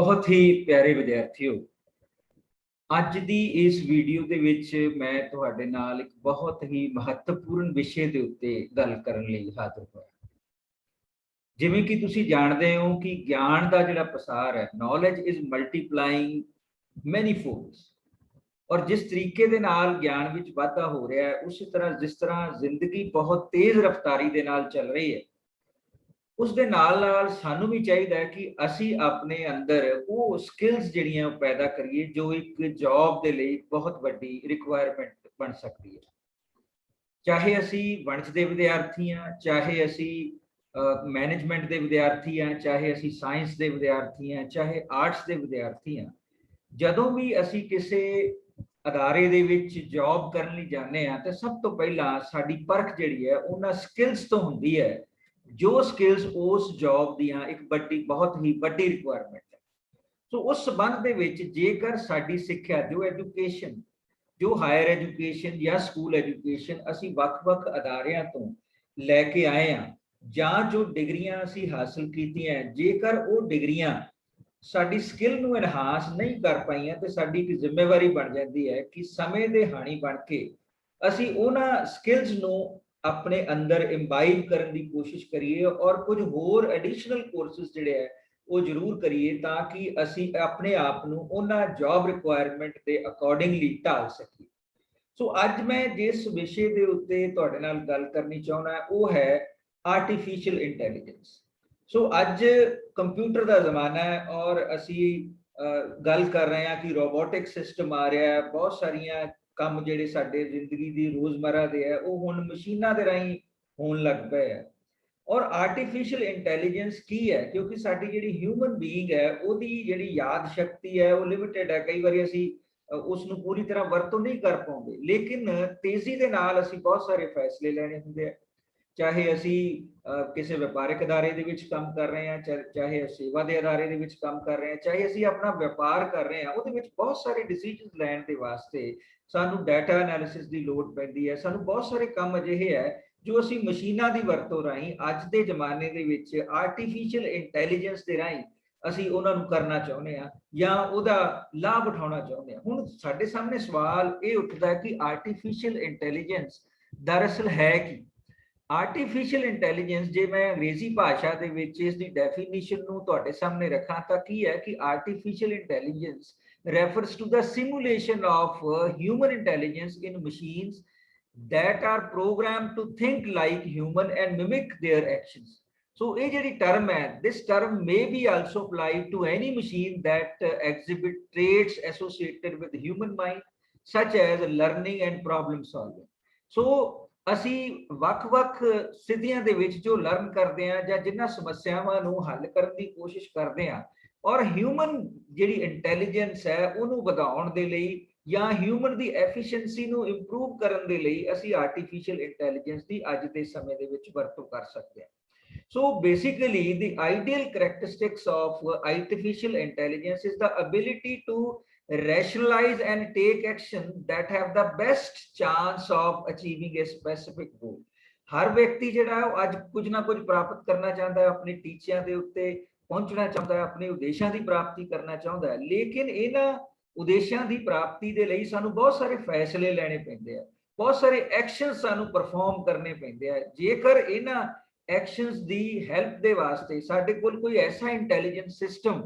बहुत ही प्यारे विद्यार्थियों, ਅੱਜ ਦੀ ਇਸ ਵੀਡੀਓ ਦੇ ਵਿੱਚ ਮੈਂ ਤੁਹਾਡੇ ਨਾਲ ਇੱਕ ਬਹੁਤ ਹੀ ਮਹੱਤਵਪੂਰਨ ਵਿਸ਼ੇ ਦੇ ਉੱਤੇ ਗੱਲ ਕਰਨ ਲਈ ਹਾਜ਼ਰ ਹੋਇਆ। ਜਿਵੇਂ ਕਿ ਤੁਸੀਂ ਜਾਣਦੇ ਹੋ ਕਿ ਗਿਆਨ ਦਾ ਜਿਹੜਾ ਪਸਾਰ ਹੈ, ਨੌਲੇਜ ਇਜ਼ ਮਲਟੀਪਲਾਈਂਗ ਮੈਨੀ ਫੋਲਡਸ, ਔਰ ਜਿਸ ਤਰੀਕੇ ਦੇ ਨਾਲ ਗਿਆਨ ਵਿੱਚ ਵਾਧਾ ਹੋ ਰਿਹਾ ਹੈ, ਉਸੇ ਤਰ੍ਹਾਂ ਜਿਸ ਤਰ੍ਹਾਂ ਜ਼ਿੰਦਗੀ ਬਹੁਤ ਤੇਜ਼ ਰਫ਼ਤਾਰੀ ਦੇ ਨਾਲ ਚੱਲ ਰਹੀ ਹੈ, ਉਸ ਦੇ ਨਾਲ ਸਾਨੂੰ ਵੀ ਚਾਹੀਦਾ ਹੈ ਕਿ ਅਸੀਂ ਆਪਣੇ ਅੰਦਰ ਉਹ ਸਕਿੱਲਸ ਜਿਹੜੀਆਂ ਪੈਦਾ ਕਰੀਏ ਜੋ ਇੱਕ ਜੌਬ ਦੇ ਲਈ ਬਹੁਤ ਵੱਡੀ ਰਿਕੁਆਇਰਮੈਂਟ ਬਣ ਸਕਦੀ ਹੈ। ਚਾਹੇ ਅਸੀਂ ਵਣਜ ਦੇ ਵਿਦਿਆਰਥੀ ਹਾਂ, ਚਾਹੇ ਅਸੀਂ ਮੈਨੇਜਮੈਂਟ ਦੇ ਵਿਦਿਆਰਥੀ ਹਾਂ, ਚਾਹੇ ਅਸੀਂ ਸਾਇੰਸ ਦੇ ਵਿਦਿਆਰਥੀ ਹਾਂ, ਚਾਹੇ ਆਰਟਸ ਦੇ ਵਿਦਿਆਰਥੀ ਹਾਂ, ਜਦੋਂ ਵੀ ਅਸੀਂ ਕਿਸੇ ਅਦਾਰੇ ਦੇ ਵਿੱਚ ਜੌਬ ਕਰਨ ਲਈ ਜਾਂਦੇ ਹਾਂ ਤਾਂ ਸਭ ਤੋਂ ਪਹਿਲਾਂ ਸਾਡੀ ਪਰਖ ਜਿਹੜੀ ਹੈ ਉਹਨਾਂ ਸਕਿੱਲਸ ਤੋਂ ਹੁੰਦੀ ਹੈ, ਜੋ ਸਕਿੱਲਸ ਉਸ ਜੌਬ ਦੀਆਂ ਇੱਕ ਬਹੁਤ ਹੀ ਵੱਡੀ ਰਿਕੁਆਇਰਮੈਂਟ ਹੈ। ਸੋ ਉਸ ਸੰਬੰਧ ਦੇ ਵਿੱਚ ਜੇਕਰ ਸਾਡੀ ਸਿੱਖਿਆ ਜੋ ਐਜੂਕੇਸ਼ਨ, ਜੋ ਹਾਇਰ ਐਜੂਕੇਸ਼ਨ ਜਾਂ ਸਕੂਲ ਐਜੂਕੇਸ਼ਨ ਅਸੀਂ ਵੱਖ-ਵੱਖ ਅਦਾਰਿਆਂ ਤੋਂ ਲੈ ਕੇ ਆਏ ਹਾਂ, ਜਾਂ ਜੋ ਡਿਗਰੀਆਂ ਅਸੀਂ ਹਾਸਲ ਕੀਤੀਆਂ, ਜੇਕਰ ਉਹ ਡਿਗਰੀਆਂ ਸਾਡੀ ਸਕਿੱਲ ਨੂੰ ਐਨਹਾਂਸ ਨਹੀਂ ਕਰ ਪਾਈਆਂ ਤੇ ਸਾਡੀ ਇੱਕ ਜ਼ਿੰਮੇਵਾਰੀ ਬਣ ਜਾਂਦੀ ਹੈ ਕਿ ਸਮੇਂ ਦੇ ਹਾਣੀ ਬਣ ਕੇ ਅਸੀਂ ਉਹਨਾਂ ਸਕਿੱਲਸ ਨੂੰ ਆਪਣੇ ਅੰਦਰ ਇੰਬਾਈਬ ਕਰਨ ਦੀ ਕੋਸ਼ਿਸ਼ ਕਰੀਏ ਔਰ ਕੁਝ ਹੋਰ ਐਡੀਸ਼ਨਲ ਕੋਰਸਿਸ ਜਿਹੜੇ ਹੈ ਉਹ ਜ਼ਰੂਰ ਕਰੀਏ ਤਾਂ ਕਿ ਅਸੀਂ ਆਪਣੇ ਆਪ ਨੂੰ ਉਹਨਾਂ ਜੌਬ ਰਿਕੁਆਇਰਮੈਂਟ ਦੇ ਅਕੋਰਡਿੰਗਲੀ ਢਾਲ ਸਕੀਏ। ਸੋ ਅੱਜ ਮੈਂ ਜਿਸ ਵਿਸ਼ੇ ਦੇ ਉੱਤੇ ਤੁਹਾਡੇ ਨਾਲ ਗੱਲ ਕਰਨੀ ਚਾਹੁੰਦਾ ਉਹ ਹੈ ਆਰਟੀਫਿਸ਼ੀਅਲ ਇੰਟੈਲੀਜੈਂਸ। ਸੋ ਅੱਜ ਕੰਪਿਊਟਰ ਦਾ ਜ਼ਮਾਨਾ ਹੈ ਔਰ ਅਸੀਂ ਗੱਲ ਕਰ ਰਹੇ ਹਾਂ ਕਿ ਰੋਬੋਟਿਕ ਸਿਸਟਮ ਆ ਰਿਹਾ ਹੈ, ਬਹੁਤ ਸਾਰੀਆਂ ਕੰਮ ਜਿਹੜੇ ਸਾਡੇ ਜ਼ਿੰਦਗੀ ਦੀ ਰੋਜ਼ਮਰਾ ਦੇ ਹੈ ਉਹ ਹੁਣ ਮਸ਼ੀਨਾਂ ਦੇ ਰਾਹੀਂ ਹੋਣ ਲੱਗ ਪਏ ਹੈ। ਔਰ ਆਰਟੀਫਿਸ਼ੀਅਲ ਇੰਟੈਲੀਜੈਂਸ ਕੀ ਹੈ, ਕਿਉਂਕਿ ਸਾਡੀ ਜਿਹੜੀ ਹਿਊਮਨ ਬੀਇੰਗ ਹੈ ਉਹਦੀ ਜਿਹੜੀ ਯਾਦ ਸ਼ਕਤੀ ਹੈ ਉਹ ਲਿਮਿਟਡ ਹੈ, ਕਈ ਵਾਰੀ ਅਸੀਂ ਉਸ ਨੂੰ ਪੂਰੀ ਤਰ੍ਹਾਂ ਵਰਤੋਂ ਨਹੀਂ ਕਰ ਪਾਉਂਦੇ, ਲੇਕਿਨ ਤੇਜ਼ੀ ਦੇ ਨਾਲ ਅਸੀਂ ਬਹੁਤ ਸਾਰੇ ਫੈਸਲੇ ਲੈਣੇ ਹੁੰਦੇ ਆ। ਚਾਹੇ ਅਸੀਂ ਕਿਸੇ ਵਪਾਰਕ ਅਦਾਰੇ ਦੇ ਵਿੱਚ ਕੰਮ ਕਰ ਰਹੇ ਹਾਂ, ਚਾਹੇ ਸੇਵਾ ਦੇ ਅਦਾਰੇ ਦੇ ਵਿੱਚ ਕੰਮ ਕਰ ਰਹੇ ਹਾਂ, ਚਾਹੇ ਅਸੀਂ ਆਪਣਾ ਵਪਾਰ ਕਰ ਰਹੇ ਹਾਂ, ਉਹਦੇ ਵਿੱਚ ਬਹੁਤ ਸਾਰੇ ਡਿਸੀਜਨਸ ਲੈਣ ਦੇ ਵਾਸਤੇ ਸਾਨੂੰ ਡਾਟਾ ਐਨਾਲਿਸਿਸ ਦੀ ਲੋੜ ਪੈਂਦੀ ਹੈ। ਸਾਨੂੰ ਬਹੁਤ ਸਾਰੇ ਕੰਮ ਅਜਿਹੇ ਹੈ ਜੋ ਅਸੀਂ ਮਸ਼ੀਨਾਂ ਦੀ ਵਰਤੋਂ ਰਾਹੀਂ ਅੱਜ ਦੇ ਜ਼ਮਾਨੇ ਦੇ ਵਿੱਚ ਆਰਟੀਫਿਸ਼ੀਅਲ ਇੰਟੈਲੀਜੈਂਸ ਦੇ ਰਾਹੀਂ ਅਸੀਂ ਉਹਨਾਂ ਨੂੰ ਕਰਨਾ ਚਾਹੁੰਦੇ ਹਾਂ ਜਾਂ ਉਹਦਾ ਲਾਭ ਉਠਾਉਣਾ ਚਾਹੁੰਦੇ ਹਾਂ। ਹੁਣ ਸਾਡੇ ਸਾਹਮਣੇ ਸਵਾਲ ਇਹ ਉੱਠਦਾ ਹੈ ਕਿ ਆਰਟੀਫਿਸ਼ੀਅਲ ਇੰਟੈਲੀਜੈਂਸ ਦਰਅਸਲ ਹੈ ਕੀ? ਆਰਟੀਫਿਸ਼ੀਅਲ ਇੰਟੈਲੀਜੈਂਸ, ਜੇ ਮੈਂ ਅੰਗਰੇਜ਼ੀ ਭਾਸ਼ਾ ਦੇ ਵਿੱਚ ਇਸ ਦੀ ਡੈਫੀਨੇਸ਼ਨ ਨੂੰ ਤੁਹਾਡੇ ਸਾਹਮਣੇ ਰੱਖਾਂ ਤਾਂ ਕੀ ਹੈ ਕਿ artificial intelligence refers to the simulation of human intelligence in machines that are programmed to think like human and mimic their actions. So ਇਹ ਜਿਹੜੀ term ਹੈ, this term may be also applied to any machine that exhibit traits associated with human mind such as learning and problem solving. So ਅਸੀਂ ਵੱਖ-ਵੱਖ ਸਥਿਤੀਆਂ ਦੇ ਵਿੱਚ ਜੋ learn ਕਰਦੇ ਹਾਂ ਜਾਂ ਜਿਨ੍ਹਾਂ ਸਮੱਸਿਆਵਾਂ ਨੂੰ ਹੱਲ ਕਰਨ ਦੀ ਕੋਸ਼ਿਸ਼ ਕਰਦੇ ਹਾਂ ਔਰ ਹਿਊਮਨ ਜਿਹੜੀ ਇੰਟੈਲੀਜੈਂਸ ਹੈ ਉਹਨੂੰ ਵਧਾਉਣ ਦੇ ਲਈ ਜਾਂ ਹਿਊਮਨ ਦੀ ਐਫੀਸ਼ੀਐਂਸੀ ਨੂੰ ਇੰਪਰੂਵ ਕਰਨ ਦੇ ਲਈ ਅਸੀਂ ਆਰਟੀਫਿਸ਼ੀਅਲ ਇੰਟੈਲੀਜੈਂਸ ਦੀ ਅੱਜ ਦੇ ਸਮੇਂ ਦੇ ਵਿੱਚ ਵਰਤੋਂ ਕਰ ਸਕਦੇ ਹਾਂ। So basically the ideal characteristics of artificial intelligence is the ability to rationalize and take action that have the best chance of achieving a specific goal. ਹਰ ਵਿਅਕਤੀ ਜਿਹੜਾ ਉਹ ਅੱਜ ਕੁਝ ਨਾ ਕੁਝ ਪ੍ਰਾਪਤ ਕਰਨਾ ਚਾਹੁੰਦਾ ਹੈ, ਆਪਣੇ ਟੀਚਿਆਂ ਦੇ ਉੱਤੇ ਪਹੁੰਚਣਾ ਚਾਹੁੰਦਾ ਹੈ, ਆਪਣੇ ਉਦੇਸ਼ਾਂ ਦੀ ਪ੍ਰਾਪਤੀ ਕਰਨਾ ਚਾਹੁੰਦਾ ਹੈ, ਲੇਕਿਨ ਇਹਨਾਂ ਉਦੇਸ਼ਾਂ ਦੀ ਪ੍ਰਾਪਤੀ ਦੇ ਲਈ ਸਾਨੂੰ ਬਹੁਤ ਸਾਰੇ ਫੈਸਲੇ ਲੈਣੇ ਪੈਂਦੇ ਆ, ਬਹੁਤ ਸਾਰੇ ਐਕਸ਼ਨ ਸਾਨੂੰ ਪਰਫਾਰਮ ਕਰਨੇ ਪੈਂਦੇ ਆ। ਜੇਕਰ ਇਹਨਾਂ ਐਕਸ਼ਨਸ ਦੀ ਹੈਲਪ ਦੇ ਵਾਸਤੇ ਸਾਡੇ ਕੋਲ ਕੋਈ ਐਸਾ ਇੰਟੈਲੀਜੈਂਸ ਸਿਸਟਮ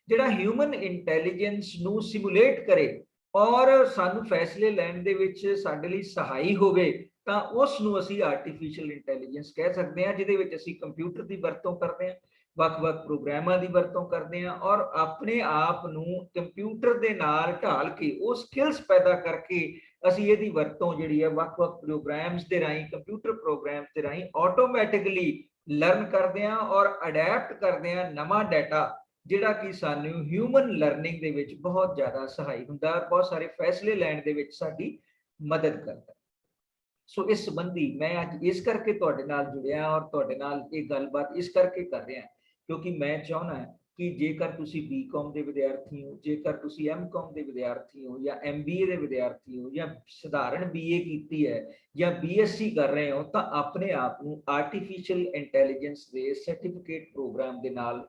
ਜਿਹੜਾ ਹਿਊਮਨ ਇੰਟੈਲੀਜੈਂਸ ਨੂੰ ਸਿਮੂਲੇਟ ਕਰੇ ਔਰ ਸਾਨੂੰ ਫੈਸਲੇ ਲੈਣ ਦੇ ਵਿੱਚ ਸਾਡੇ ਲਈ ਸਹਾਈ ਹੋਵੇ ਤਾਂ ਉਸ ਨੂੰ ਅਸੀਂ ਆਰਟੀਫਿਸ਼ੀਅਲ ਇੰਟੈਲੀਜੈਂਸ ਕਹਿ ਸਕਦੇ ਹਾਂ, ਜਿਹਦੇ ਵਿੱਚ ਅਸੀਂ ਕੰਪਿਊਟਰ ਦੀ ਵਰਤੋਂ ਕਰਦੇ ਹਾਂ, ਵੱਖ-ਵੱਖ ਪ੍ਰੋਗਰਾਮਾਂ ਦੀ ਵਰਤੋਂ ਕਰਦੇ ਹਾਂ ਔਰ ਆਪਣੇ ਆਪ ਨੂੰ ਕੰਪਿਊਟਰ ਦੇ ਨਾਲ ਢਾਲ ਕੇ ਉਹ ਸਕਿੱਲਸ ਪੈਦਾ ਕਰਕੇ ਅਸੀਂ ਇਹਦੀ ਵਰਤੋਂ ਜਿਹੜੀ ਹੈ ਵੱਖ-ਵੱਖ ਪ੍ਰੋਗਰਾਮਸ ਦੇ ਰਾਹੀਂ, ਕੰਪਿਊਟਰ ਪ੍ਰੋਗਰਾਮਸ ਦੇ ਰਾਹੀਂ ਆਟੋਮੈਟਿਕਲੀ ਲਰਨ ਕਰਦੇ ਹਾਂ ਔਰ ਅਡੈਪਟ ਕਰਦੇ ਹਾਂ ਨਵਾਂ ਡਾਟਾ, ਜਿਹੜਾ ਕਿ ਸਾਨੂੰ ਹਿਊਮਨ ਲਰਨਿੰਗ ਦੇ ਵਿੱਚ ਬਹੁਤ ਜ਼ਿਆਦਾ ਸਹਾਈ ਹੁੰਦਾ ਹੈ, ਬਹੁਤ ਸਾਰੇ ਫੈਸਲੇ ਲੈਣ ਦੇ ਵਿੱਚ ਸਾਡੀ ਮਦਦ ਕਰਦਾ। ਸੋ ਇਸ ਸੰਬੰਧੀ ਮੈਂ ਅੱਜ ਇਸ ਕਰਕੇ ਤੁਹਾਡੇ ਨਾਲ ਜੁੜਿਆ ਔਰ ਤੁਹਾਡੇ ਨਾਲ ਇਹ ਗੱਲਬਾਤ ਇਸ ਕਰਕੇ ਕਰ ਰਿਹਾ ਕਿਉਂਕਿ ਮੈਂ ਚਾਹੁੰਦਾ ਕਿ ਜੇਕਰ ਤੁਸੀਂ ਬੀਕਾਮ ਦੇ ਵਿਦਿਆਰਥੀ ਹੋ, ਜੇਕਰ ਤੁਸੀਂ ਐਮਕਾਮ ਦੇ ਵਿਦਿਆਰਥੀ ਹੋ ਜਾਂ ਐਮਬੀਏ ਦੇ ਵਿਦਿਆਰਥੀ ਹੋ ਜਾਂ ਸਧਾਰਨ ਬੀਏ ਕੀਤੀ ਹੈ ਜਾਂ ਬੀਐਸਸੀ ਕਰ ਰਹੇ ਹੋ ਤਾਂ ਆਪਣੇ ਆਪ ਨੂੰ ਆਰਟੀਫਿਸ਼ੀਅਲ ਇੰਟੈਲੀਜੈਂਸ ਦੇ ਸਰਟੀਫਿਕੇਟ ਪ੍ਰੋਗਰਾਮ ਦੇ ਨਾਲ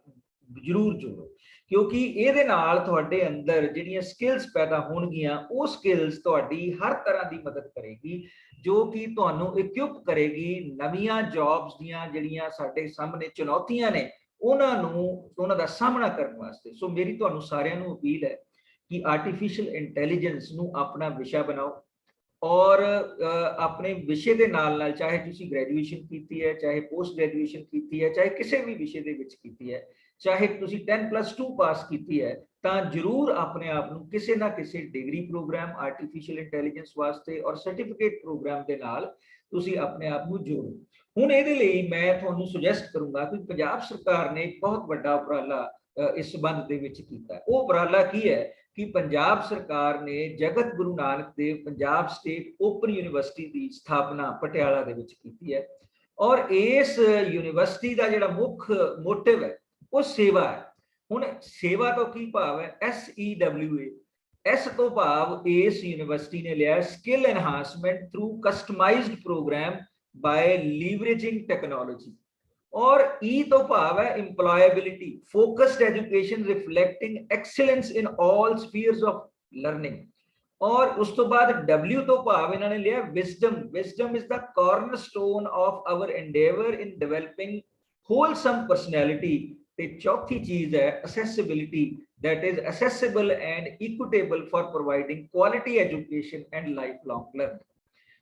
ਜ਼ਰੂਰ ਜੋੜੋ, ਕਿਉਂਕਿ ਇਹਦੇ ਨਾਲ ਤੁਹਾਡੇ ਅੰਦਰ ਜਿਹੜੀਆਂ ਸਕਿੱਲਸ ਪੈਦਾ ਹੋਣਗੀਆਂ ਉਹ ਸਕਿੱਲਸ ਤੁਹਾਡੀ ਹਰ ਤਰ੍ਹਾਂ ਦੀ ਮਦਦ ਕਰੇਗੀ, ਜੋ ਕਿ ਤੁਹਾਨੂੰ ਇਕਵਿਪ ਕਰੇਗੀ ਨਵੀਆਂ ਜੌਬਸ ਦੀਆਂ ਜਿਹੜੀਆਂ ਸਾਡੇ ਸਾਹਮਣੇ ਚੁਣੌਤੀਆਂ ਨੇ ਉਹਨਾਂ ਦਾ ਸਾਹਮਣਾ ਕਰਨ ਵਾਸਤੇ। ਸੋ ਮੇਰੀ ਤੁਹਾਨੂੰ ਸਾਰਿਆਂ ਨੂੰ ਅਪੀਲ ਹੈ ਕਿ ਆਰਟੀਫਿਸ਼ੀਅਲ ਇੰਟੈਲੀਜੈਂਸ ਨੂੰ ਆਪਣਾ ਵਿਸ਼ਾ ਬਣਾਓ, ਔਰ ਆਪਣੇ ਵਿਸ਼ੇ ਦੇ ਨਾਲ ਚਾਹੇ ਤੁਸੀਂ ਗ੍ਰੈਜੂਏਸ਼ਨ ਕੀਤੀ ਹੈ, ਚਾਹੇ ਪੋਸਟ ਗ੍ਰੈਜੂਏਸ਼ਨ ਕੀਤੀ ਹੈ, ਚਾਹੇ ਕਿਸੇ ਵੀ ਵਿਸ਼ੇ ਦੇ ਵਿੱਚ ਕੀਤੀ ਹੈ, ਚਾਹੇ ਤੁਸੀਂ 10+2 ਪਾਸ ਕੀਤੀ ਹੈ, ਤਾਂ ਜ਼ਰੂਰ ਆਪਣੇ ਆਪ ਨੂੰ ਕਿਸੇ ਨਾ ਕਿਸੇ ਡਿਗਰੀ ਪ੍ਰੋਗਰਾਮ ਆਰਟੀਫਿਸ਼ੀਅਲ ਇੰਟੈਲੀਜੈਂਸ ਵਾਸਤੇ ਔਰ ਸਰਟੀਫਿਕੇਟ ਪ੍ਰੋਗਰਾਮ ਦੇ ਨਾਲ ਤੁਸੀਂ ਆਪਣੇ ਆਪ ਨੂੰ ਜੋੜੋ। ਹੁਣ ਇਹਦੇ ਲਈ ਮੈਂ ਤੁਹਾਨੂੰ ਸੁਜੈਸਟ ਕਰੂੰਗਾ ਕਿ ਪੰਜਾਬ ਸਰਕਾਰ ਨੇ ਬਹੁਤ ਵੱਡਾ ਉਪਰਾਲਾ ਇਸ ਸੰਬੰਧ ਦੇ ਵਿੱਚ ਕੀਤਾ। ਉਹ ਉਪਰਾਲਾ ਕੀ ਹੈ ਕਿ ਪੰਜਾਬ ਸਰਕਾਰ ਨੇ ਜਗਤ Guru Nanak Dev Punjab state open university ਦੀ ਸਥਾਪਨਾ ਪਟਿਆਲਾ ਦੇ ਵਿੱਚ ਕੀਤੀ ਹੈ, ਔਰ ਇਸ ਯੂਨੀਵਰਸਿਟੀ ਦਾ ਜਿਹੜਾ ਮੁੱਖ ਮੋਟਿਵ ਹੈ ਉਹ ਸੇਵਾ ਹੈ। ਹੁਣ ਸੇਵਾ ਤੋਂ ਕੀ ਭਾਵ ਹੈ? SEWA, ਇਸ ਤੋਂ ਭਾਵ ਇਸ ਯੂਨੀਵਰਸਿਟੀ ਨੇ ਲਿਆ skill enhancement through customised programme by leveraging technology, और E तो भाव है employability, focused education reflecting excellence in all spheres of learning, और उस तो बाद W तो भाव इन्होंने लिया wisdom, wisdom is the cornerstone of our endeavour in developing wholesome personality, ते चौथी चीज है accessibility, that is accessible and equitable for providing quality education and life long learning.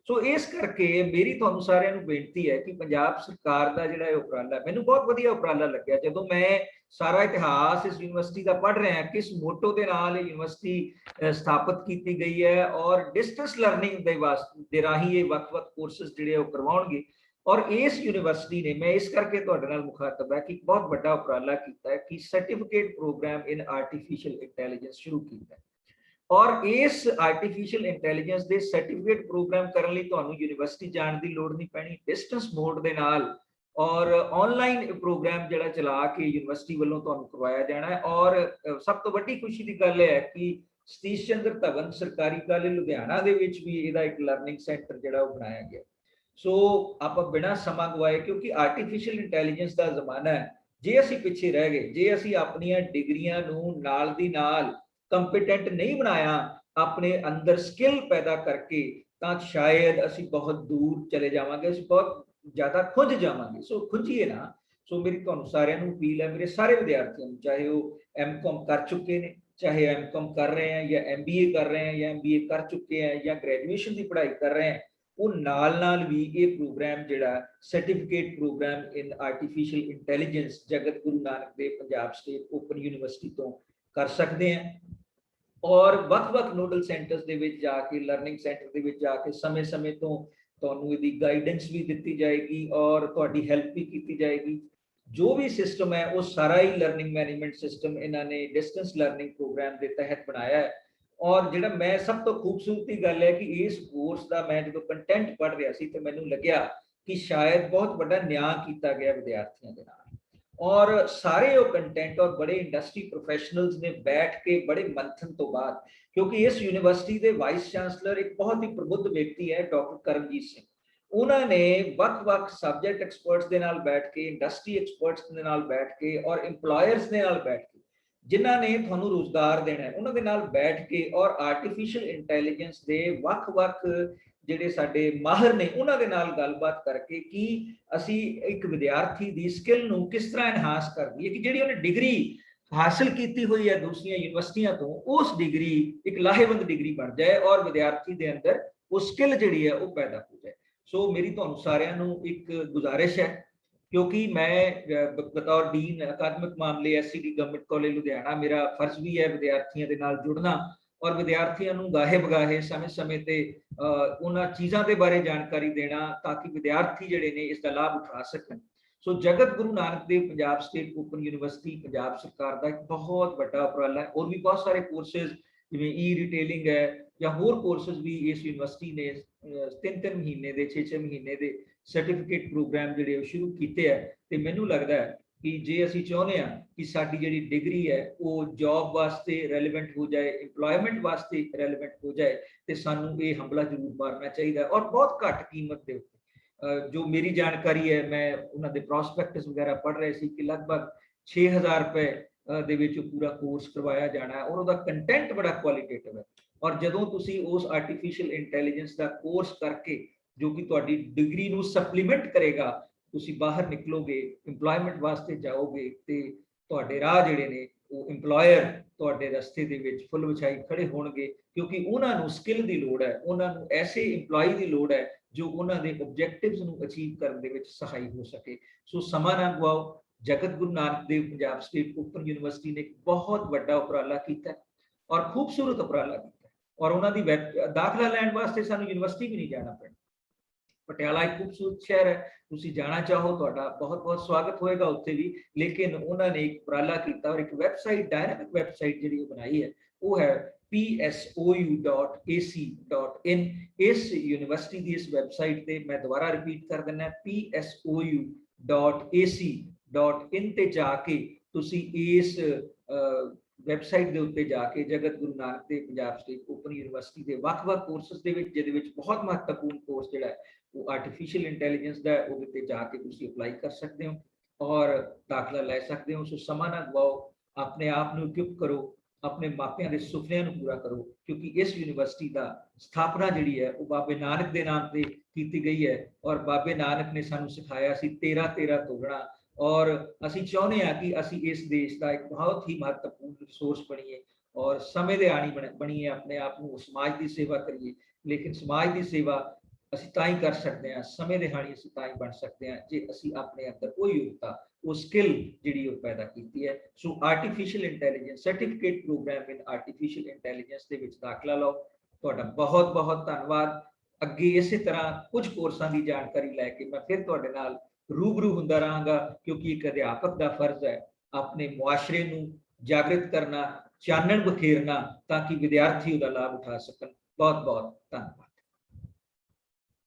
So इस करके मेरी तुहानू सारिਆਂ ਨੂੰ ਬੇਨਤੀ ਹੈ ਕਿ ਪੰਜਾਬ ਸਰਕਾਰ ਦਾ ਜਿਹੜਾ ਇਹ ਉਪਰਾਲਾ ਮੈਨੂੰ ਬਹੁਤ ਵਧੀਆ ਉਪਰਾਲਾ ਲੱਗਿਆ। ਜਦੋਂ ਮੈਂ ਸਾਰਾ ਇਤਿਹਾਸ ਇਸ ਯੂਨੀਵਰਸਿਟੀ ਦਾ ਪੜ੍ਹ ਰਿਹਾ, ਕਿਸ ਮੋਟੋ ਦੇ ਨਾਲ ਇਹ ਯੂਨੀਵਰਸਿਟੀ ਸਥਾਪਿਤ ਕੀਤੀ ਗਈ ਹੈ, ਔਰ ਡਿਸਟੈਂਸ ਲਰਨਿੰਗ ਦੇ ਵਾਸਤੇ ਦੇ ਰਾਹੀਂ ਇਹ ਵੱਖ-ਵੱਖ ਕੋਰਸਸ ਜਿਹੜੇ ਉਹ ਕਰਵਾਉਣਗੇ, ਔਰ ਇਸ ਯੂਨੀਵਰਸਿਟੀ ਨੇ, ਮੈਂ ਇਸ ਕਰਕੇ ਤੁਹਾਡੇ ਨਾਲ ਮੁਖਾਤਬ ਹੈ ਕਿ ਬਹੁਤ ਵੱਡਾ ਉਪਰਾਲਾ ਕੀਤਾ ਹੈ ਕਿ ਸਰਟੀਫਿਕੇਟ ਪ੍ਰੋਗਰਾਮ ਇਨ ਆਰਟੀਫਿਸ਼ੀਅਲ ਇੰਟੈਲੀਜੈਂਸ ਸ਼ੁਰੂ ਕੀਤਾ ਹੈ। और इस आर्टिफिशियल इंटैलीजेंस के सर्टिफिकेट प्रोग्राम करने लिए तुहानू यूनिवर्सिटी जाने की लोड़ नहीं पैनी, डिस्टेंस मोड के नाल और ऑनलाइन प्रोग्राम जिहड़ा चला के यूनिवर्सिटी वालों तुहानू करवाया जाना है। और सब तो वड्डी खुशी की गल है कि सतीश चंद्र धवन सरकारी कालेज लुधियाना दे विच भी इहदा एक लर्निंग सेंटर जिहड़ा वो बनाया गया। सो आपां बिना समा गवाए, क्योंकि आर्टिफिशियल इंटैलीजेंस का जमाना है, जे असीं पिछे रह गए, जे असीं अपनियां डिग्रियां नूं नाल दी नाल कंपिटेंट नहीं बनाया, अपने अंदर स्किल पैदा करके, तो शायद असी बहुत दूर चले जावांगे, असी बहुत ज्यादा खुंझ जावांगे। सो खुंझिए ना। सो मेरी तुहानू सारिਆਂ ਨੂੰ अपील है, मेरे सारे विद्यार्थियों ਨੂੰ, चाहे वो M.Com कर चुके हैं, चाहे M.Com कर रहे हैं, या MBA कर रहे हैं, या MBA कर चुके हैं, या ग्रेजुएशन की पढ़ाई कर रहे हैं, वो नाल भी ये प्रोग्राम जिहड़ा certificate programme in artificial intelligence Jagat Guru Nanak Dev Punjab state open University तो कर सकते हैं। और ਵੱਖ-ਵੱਖ नोडल सेंटर्स ਦੇ ਵਿੱਚ ਜਾ ਕੇ, लर्निंग सेंटर ਦੇ ਵਿੱਚ ਜਾ ਕੇ ਸਮੇਂ-ਸਮੇਂ ਤੋਂ ਤੁਹਾਨੂੰ ਇਹਦੀ ਗਾਈਡੈਂਸ ਵੀ ਦਿੱਤੀ ਜਾਏਗੀ ਔਰ ਤੁਹਾਡੀ ਹੈਲਪ ਵੀ ਕੀਤੀ ਜਾਏਗੀ। ਜੋ ਵੀ ਸਿਸਟਮ ਹੈ ਉਹ ਸਾਰਾ ਹੀ ਲਰਨਿੰਗ ਮੈਨੇਜਮੈਂਟ ਸਿਸਟਮ ਇਹਨਾਂ ਨੇ ਡਿਸਟੈਂਸ ਲਰਨਿੰਗ ਪ੍ਰੋਗਰਾਮ ਦੇ ਤਹਿਤ ਬਣਾਇਆ ਹੈ। ਔਰ ਜਿਹੜਾ ਮੈਂ ਸਭ ਤੋਂ ਖੂਬਸੂਰਤੀ ਗੱਲ ਹੈ ਕਿ ਇਸ ਕੋਰਸ ਦਾ ਮੈਂ ਜਦੋਂ ਕੰਟੈਂਟ ਪੜ੍ਹ ਰਿਹਾ ਸੀ ਤੇ ਮੈਨੂੰ ਲੱਗਿਆ ਕਿ ਸ਼ਾਇਦ ਬਹੁਤ ਵੱਡਾ ਨਿਆਂ ਕੀਤਾ ਗਿਆ ਵਿਦਿਆਰਥੀਆਂ ਦੇ ਨਾਲ, और सारे वो कंटेंट और बड़े इंडस्ट्री प्रोफेशनल्स ने बैठ के बड़े मंथन तो बाद, क्योंकि इस यूनिवर्सिटी के वाइस चांसलर एक बहुत ही प्रबुद्ध व्यक्ति है डॉक्टर करमजीत सिंह, उन्होंने ਵੱਖ-ਵੱਖ सब्जेक्ट एक्सपर्ट्स के नाल बैठ के, इंडस्ट्री एक्सपर्ट्स के नाल बैठ के और एम्प्लॉयर्स के नाल बैठ के, जिन्हां ने तुहानू रोजगार देना है उन्हां दे नाल बैठ के और आर्टिफिशियल इंटैलीजेंस के ਵੱਖ-ਵੱਖ ਜਿਹੜੇ ਸਾਡੇ ਮਾਹਰ ਨੇ ਉਹਨਾਂ ਦੇ ਨਾਲ ਗੱਲਬਾਤ ਕਰਕੇ ਕਿ ਅਸੀਂ ਇੱਕ ਵਿਦਿਆਰਥੀ ਦੀ ਸਕਿੱਲ ਨੂੰ ਕਿਸ ਤਰ੍ਹਾਂ ਐਨਹਾਂਸ ਕਰ ਦਈਏ ਕਿ ਜਿਹੜੀ ਉਹਨੇ ਡਿਗਰੀ ਹਾਸਲ ਕੀਤੀ ਹੋਈ ਹੈ ਦੂਸਰੀਆਂ ਯੂਨੀਵਰਸਿਟੀਆਂ ਤੋਂ, ਉਸ ਡਿਗਰੀ ਇੱਕ ਲਾਹੇਵੰਦ ਡਿਗਰੀ ਬਣ ਜਾਏ ਔਰ ਵਿਦਿਆਰਥੀ ਦੇ ਅੰਦਰ ਉਹ ਸਕਿੱਲ ਜਿਹੜੀ ਹੈ ਉਹ ਪੈਦਾ ਹੋ ਜਾਏ। ਸੋ ਮੇਰੀ ਤੁਹਾਨੂੰ ਸਾਰਿਆਂ ਨੂੰ ਇੱਕ ਗੁਜ਼ਾਰਿਸ਼ ਹੈ, ਕਿਉਂਕਿ ਮੈਂ ਬਤੌਰ ਡੀਨ ਅਕਾਦਮਿਕ ਮਾਮਲੇ SCD ਗਵਰਨਮੈਂਟ ਕਾਲਜ ਲੁਧਿਆਣਾ, ਮੇਰਾ ਫਰਜ਼ ਵੀ ਹੈ ਵਿਦਿਆਰਥੀਆਂ ਦੇ ਨਾਲ ਜੁੜਨਾ और विद्यार्थियों को गाहे बगाहे समय समय ते उन्हां चीज़ों के बारे जानकारी देना ताकि विद्यार्थी जिहड़े ने इसका लाभ उठा सकन। So Jagat Guru Nanak Dev Punjab state open university Punjab सरकार का एक बहुत बड़ा उपराला है। और भी बहुत सारे कोर्सेज जिवें ई-रिटेलिंग है या होर कोर्सेज भी इस यूनिवर्सिटी ने 3-3 महीने के 6-6 महीने के सर्टिफिकेट प्रोग्राम जिहड़े शुरू किए हैं। तो मैनूं लगता है कि जे असीं चाहुंदे हां कि साडी जिहड़ी डिग्री है वो जॉब वास्ते रेलिवेंट हो जाए, इंप्लॉयमेंट वास्ते रेलिवेंट हो जाए, तो सानूं ये हमला जरूर मारना चाहिए। और बहुत घट कीमत के उत्ते जो मेरी जानकारी है, मैं उन्होंने प्रॉस्पैक्टस वगैरह पढ़ रहे सी कि लगभग 6000 रुपए ਦੇ ਵਿੱਚ ਪੂਰਾ ਕੋਰਸ ਕਰਵਾਇਆ ਜਾਣਾ ਹੈ ਔਰ ਉਹਦਾ ਕੰਟੈਂਟ ਬੜਾ ਕੁਆਲਿਟੇਟਿਵ ਹੈ। ਔਰ ਜਦੋਂ ਤੁਸੀਂ ਉਸ ਆਰਟੀਫੀਸ਼ੀਅਲ ਇੰਟੈਲੀਜੈਂਸ ਦਾ ਕੋਰਸ ਕਰਕੇ ਜੋ ਕਿ ਤੁਹਾਡੀ ਡਿਗਰੀ ਨੂੰ ਸਪਲੀਮੈਂਟ ਕਰੇਗਾ, ਤੁਸੀਂ ਬਾਹਰ ਨਿਕਲੋਗੇ, ਇੰਪਲੋਇਮੈਂਟ ਵਾਸਤੇ ਜਾਓਗੇ ਤੇ ਤੁਹਾਡੇ ਰਾਹ ਜਿਹੜੇ ਨੇ ਉਹ ਇੰਪਲੋਇਰ ਤੁਹਾਡੇ ਰਸਤੇ ਦੇ ਵਿੱਚ ਫੁੱਲ ਵਿਛਾਈ ਖੜੇ ਹੋਣਗੇ, ਕਿਉਂਕਿ ਉਹਨਾਂ ਨੂੰ ਸਕਿੱਲ ਦੀ ਲੋੜ ਹੈ, ਉਹਨਾਂ ਨੂੰ ਐਸੇ ਇੰਪਲੋਈ ਦੀ ਲੋੜ ਹੈ ਜੋ ਉਹਨਾਂ ਦੇ ਆਬਜੈਕਟਿਵਸ ਨੂੰ ਅਚੀਵ ਕਰਨ ਦੇ ਵਿੱਚ ਸਹਾਈ ਹੋ ਸਕੇ। ਸੋ ਸਮਾਂ ਨਾ ਗਵਾਓ। ਜਗਤ Guru Nanak Dev Punjab state open university ਨੇ ਇੱਕ ਬਹੁਤ ਵੱਡਾ ਉਪਰਾਲਾ ਕੀਤਾ ਔਰ ਖੂਬਸੂਰਤ ਉਪਰਾਲਾ ਕੀਤਾ ਔਰ ਉਹਨਾਂ ਦੀ ਦਾਖਲਾ ਲੈਣ ਵਾਸਤੇ ਸਾਨੂੰ ਯੂਨੀਵਰਸਿਟੀ ਵੀ ਨਹੀਂ ਜਾਣਾ ਪੈਣਾ। ਪਟਿਆਲਾ ਇੱਕ ਖੂਬਸੂਰਤ ਸ਼ਹਿਰ ਹੈ, ਤੁਸੀਂ ਜਾਣਾ ਚਾਹੋ ਤੁਹਾਡਾ ਬਹੁਤ ਬਹੁਤ ਸਵਾਗਤ ਹੋਏਗਾ ਉੱਥੇ ਵੀ। ਲੇਕਿਨ ਉਹਨਾਂ ਨੇ ਇੱਕ ਉਪਰਾਲਾ ਕੀਤਾ ਔਰ ਇੱਕ ਵੈਬਸਾਈਟ, ਡਾਇਨਾਮਿਕ ਵੈਬਸਾਈਟ ਜਿਹੜੀ ਉਹ ਬਣਾਈ ਹੈ, ਉਹ ਹੈ psou.ac.in। ਇਸ ਯੂਨੀਵਰਸਿਟੀ ਦੀ ਇਸ ਵੈਬਸਾਈਟ ਤੇ ਮੈਂ ਦੁਬਾਰਾ ਰਿਪੀਟ ਕਰ ਦਿੰਦਾ, psou.ac.in ਤੇ ਜਾ ਕੇ ਤੁਸੀਂ ਇਸ ਵੈਬਸਾਈਟ ਦੇ ਉੱਤੇ ਜਾ ਕੇ ਜਗਤ Guru Nanak Dev Punjab state open university ਦੇ ਵੱਖ-ਵੱਖ ਕੋਰਸਸ ਦੇ ਵਿੱਚ, ਜਿਹਦੇ ਵਿੱਚ ਬਹੁਤ ਮਹੱਤਵਪੂਰਨ ਕੋਰਸ ਜਿਹੜਾ ਹੈ ਉਹ ਆਰਟੀਫੀਸ਼ੀਅਲ ਇੰਟੈਲੀਜੈਂਸ ਦਾ ਹੈ, ਉਹਦੇ ਤੇ ਜਾ ਕੇ ਤੁਸੀਂ ਅਪਲਾਈ ਕਰ ਸਕਦੇ ਹੋ ਔਰ ਦਾਖਲਾ ਲੈ ਸਕਦੇ ਹੋ। ਸੋ ਸਮਾਂ ਨਾ ਗਵਾਓ, ਆਪਣੇ ਆਪ ਨੂੰ ਇਕਵਿਪ ਕਰੋ, ਆਪਣੇ ਮਾਪਿਆਂ ਦੇ ਸੁਪਨਿਆਂ ਨੂੰ ਪੂਰਾ ਕਰੋ, ਕਿਉਂਕਿ ਇਸ ਯੂਨੀਵਰਸਿਟੀ ਦਾ ਸਥਾਪਨਾ ਜਿਹੜੀ ਹੈ ਉਹ ਬਾਬੇ ਨਾਨਕ ਦੇ ਨਾਮ ਤੇ ਕੀਤੀ ਗਈ ਹੈ ਔਰ ਬਾਬੇ ਨਾਨਕ ਨੇ ਸਾਨੂੰ ਸਿਖਾਇਆ ਸੀ 13 ਤੋੜਨਾ। ਔਰ ਅਸੀਂ ਚਾਹੁੰਦੇ ਹਾਂ ਕਿ ਅਸੀਂ ਇਸ ਦੇਸ਼ ਦਾ ਇੱਕ ਬਹੁਤ ਹੀ ਮਹੱਤਵਪੂਰਨ ਰਿਸੋਰਸ ਬਣੀਏ ਔਰ ਸਮੇਂ ਦੇ ਆਣੀ ਬਣੀਏ, ਆਪਣੇ ਆਪ ਨੂੰ ਸਮਾਜ ਦੀ ਸੇਵਾ ਕਰੀਏ। ਲੇਕਿਨ ਸਮਾਜ ਦੀ ਸੇਵਾ ਅਸੀਂ ਤਾਂ ਹੀ ਕਰ ਸਕਦੇ ਹਾਂ, ਸਮੇਂ ਦੇ ਹਾਣੀ ਅਸੀਂ ਤਾਂ ਹੀ ਬਣ ਸਕਦੇ ਹਾਂ ਜੇ ਅਸੀਂ ਆਪਣੇ ਅੰਦਰ ਉਹ ਯੋਗਤਾ, ਉਹ ਸਕਿੱਲ ਜਿਹੜੀ ਉਹ ਪੈਦਾ ਕੀਤੀ ਹੈ। ਸੋ ਆਰਟੀਫੀਸ਼ੀਅਲ ਇੰਟੈਲੀਜੈਂਸ ਸਰਟੀਫਿਕੇਟ ਪ੍ਰੋਗਰਾਮ ਇਨ ਆਰਟੀਫੀਸ਼ੀਅਲ ਇੰਟੈਲੀਜੈਂਸ ਦੇ ਵਿੱਚ ਦਾਖਲਾ ਲਓ। ਤੁਹਾਡਾ ਬਹੁਤ ਬਹੁਤ ਧੰਨਵਾਦ। ਅੱਗੇ ਇਸੇ ਤਰ੍ਹਾਂ ਕੁਝ ਕੋਰਸਾਂ ਦੀ ਜਾਣਕਾਰੀ ਲੈ ਕੇ ਮੈਂ ਫਿਰ ਤੁਹਾਡੇ ਨਾਲ रूबरू ਹੁੰਦਾ ਰਹਾਂਗਾ, ਕਿਉਂਕਿ ਇੱਕ ਅਧਿਆਪਕ ਦਾ ਫਰਜ਼ ਹੈ ਆਪਣੇ ਮੁਆਸ਼ਰੇ ਨੂੰ ਜਾਗਰਿਤ ਕਰਨਾ, ਚਾਨਣ ਬਖੇਰਨਾ, ਤਾਂ ਕਿ ਵਿਦਿਆਰਥੀ ਉਹਦਾ ਲਾਭ ਉਠਾ ਸਕਣ। ਬਹੁਤ ਬਹੁਤ ਧੰਨਵਾਦ।